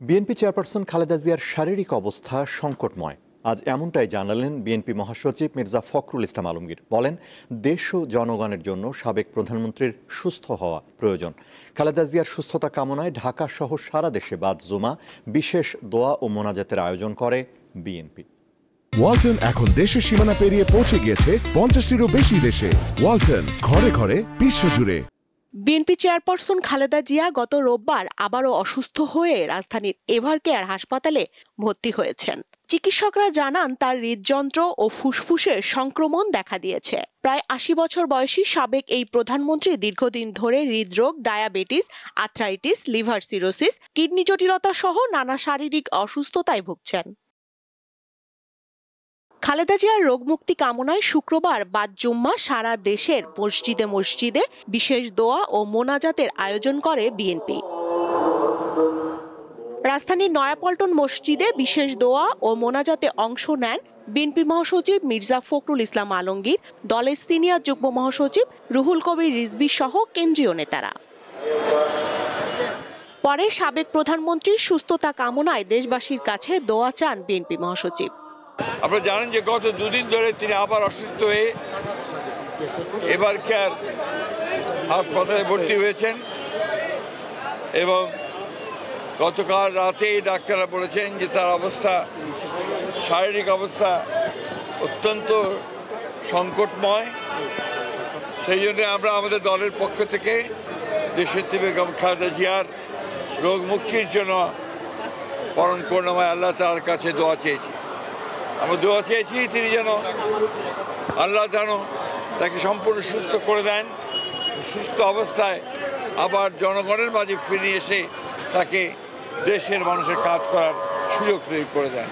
BNP chairperson Khaleda জিয়ার শারীরিক অবস্থা সংকটময়। আজ এমনটাই জানালেন বিএনপি মহাসচিব মির্জা ফখরুল ইসলাম আলমগীর। বলেন, দেশ ও জনগণের জন্য সাবেক প্রধানমন্ত্রীর সুস্থ হওয়া প্রয়োজন। খালেদা জিয়ার সুস্থতা কামনায় ঢাকা সহ সারা দেশে বাদ জুমা বিশেষ দোয়া ও মোনাজাতের আয়োজন করে বিএনপি। ওয়ালটন এখন দেশের সীমানা পেরিয়ে পৌঁছে গিয়েছে 50টিরও বেশি দেশে। ওয়ালটন, ঘরে ঘরে বিশ্বজুড়ে। বিএনপি চেয়ারপারসন খালেদা জিয়া গত রোববার আবারও অসুস্থ হয়ে রাজধানীর এভারকেয়ার হাসপাতালে ভর্তি হয়েছেন। চিকিৎসকরা জানান তার হৃদযন্ত্র ও ফুসফুসের সংক্রমণ দেখা দিয়েছে। প্রায় ৮০ বছর বয়সী সাবেক এই প্রধানমন্ত্রী দীর্ঘদিন ধরে হৃদরোগ, diabetes, arthritis, liver cirrhosis, kidney জটিলতা সহ নানা শারীরিক অসুস্থতায় ভুগছেন। খালেদা জিয়ার রোগমুক্তি কামনায় শুক্রবার বাদ জুম্মা সারা দেশের মসজিদে মসজিদে বিশেষ দোয়া ও মোনাজাতের আয়োজন করে বিএনপি। রাজধানীর নয়াপল্টন মসজিদে বিশেষ দোয়া ও মোনাজাতে অংশ নেন বিএনপি মহাসচিব মির্জা ফখরুল ইসলাম আলমগীর, দলের সিনিয়র যুগ্ম মহাসচিব রুহুল কবির রিজভী সহ কেন্দ্রীয় নেতারা। পরে সাবেক প্রধানমন্ত্রীর সুস্থতা কামনায় দেশবাসীর কাছে দোয়া চান বিএনপি মহাসচিব। আপনারা জানেন যে গত দুদিন ধরে তিনি আবার অসুস্থ হয়ে এভারকেয়ার হাসপাতালে ভর্তি হয়েছেন এবং গতকাল রাতেই ডাক্তাররা বলেছেন যে তার অবস্থা, শারীরিক অবস্থা অত্যন্ত সংকটময়। সেই জন্য আমরা আমাদের দলের পক্ষ থেকে দেশনেত্রী বেগম খালেদা জিয়ার রোগ মুক্তির জন্য পরম করুণাময় আল্লাহ তাআলার কাছে দোয়া চেয়েছি। আমরা দোয়া চেয়েছি তিনি যেন আল্লাহ যেন তাকে সম্পূর্ণ সুস্থ করে দেন, সুস্থ অবস্থায় আবার জনগণের মাঝে ফিরে এসে তাকে দেশের মানুষের কাজ করার সুযোগ তৈরি করে দেন।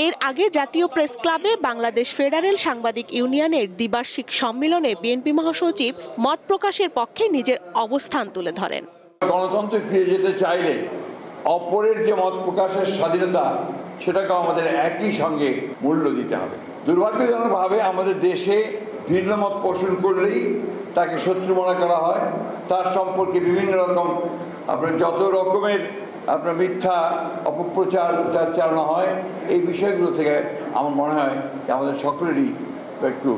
এর আগে জাতীয় প্রেস ক্লাবে বাংলাদেশ ফেডারেল সাংবাদিক ইউনিয়নের দ্বিবার্ষিক সম্মেলনে বিএনপি মহাসচিব মত প্রকাশের পক্ষে নিজের অবস্থান তুলে ধরেন। গণতন্ত্রে ফিরে যেতে চাইলে অপরের যে মত প্রকাশের স্বাধীনতা সেটাকে আমাদের একই সঙ্গে মূল্য দিতে হবে। দুর্ভাগ্যজনকভাবে আমাদের দেশে ভিন্ন মত পোষণ করলেই তাকে শত্রু মনে করা হয়, তার সম্পর্কে বিভিন্ন রকম যত রকমের মিথ্যা অপপ্রচার চালানো হয়। এই বিষয়গুলো থেকে আমার মনে হয় যে আমাদের সকলেরই একটু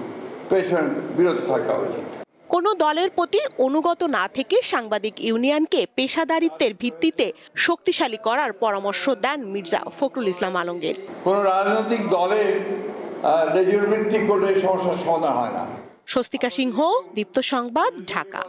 পেছনে বিরত থাকা উচিত। কোনো দলের প্রতি অনুগত না থেকে সাংবাদিক ইউনিয়নকে পেশাদারিত্বের ভিত্তিতে শক্তিশালী করার পরামর্শ দেন মির্জা ফখরুল ইসলাম আলমগীর। কোনো রাজনৈতিক দলের লেজুর ভিত্তি করলে সমস্যার সমাধান হয় না। স্বস্তিকা সিংহ, দীপ্ত সংবাদ, ঢাকা।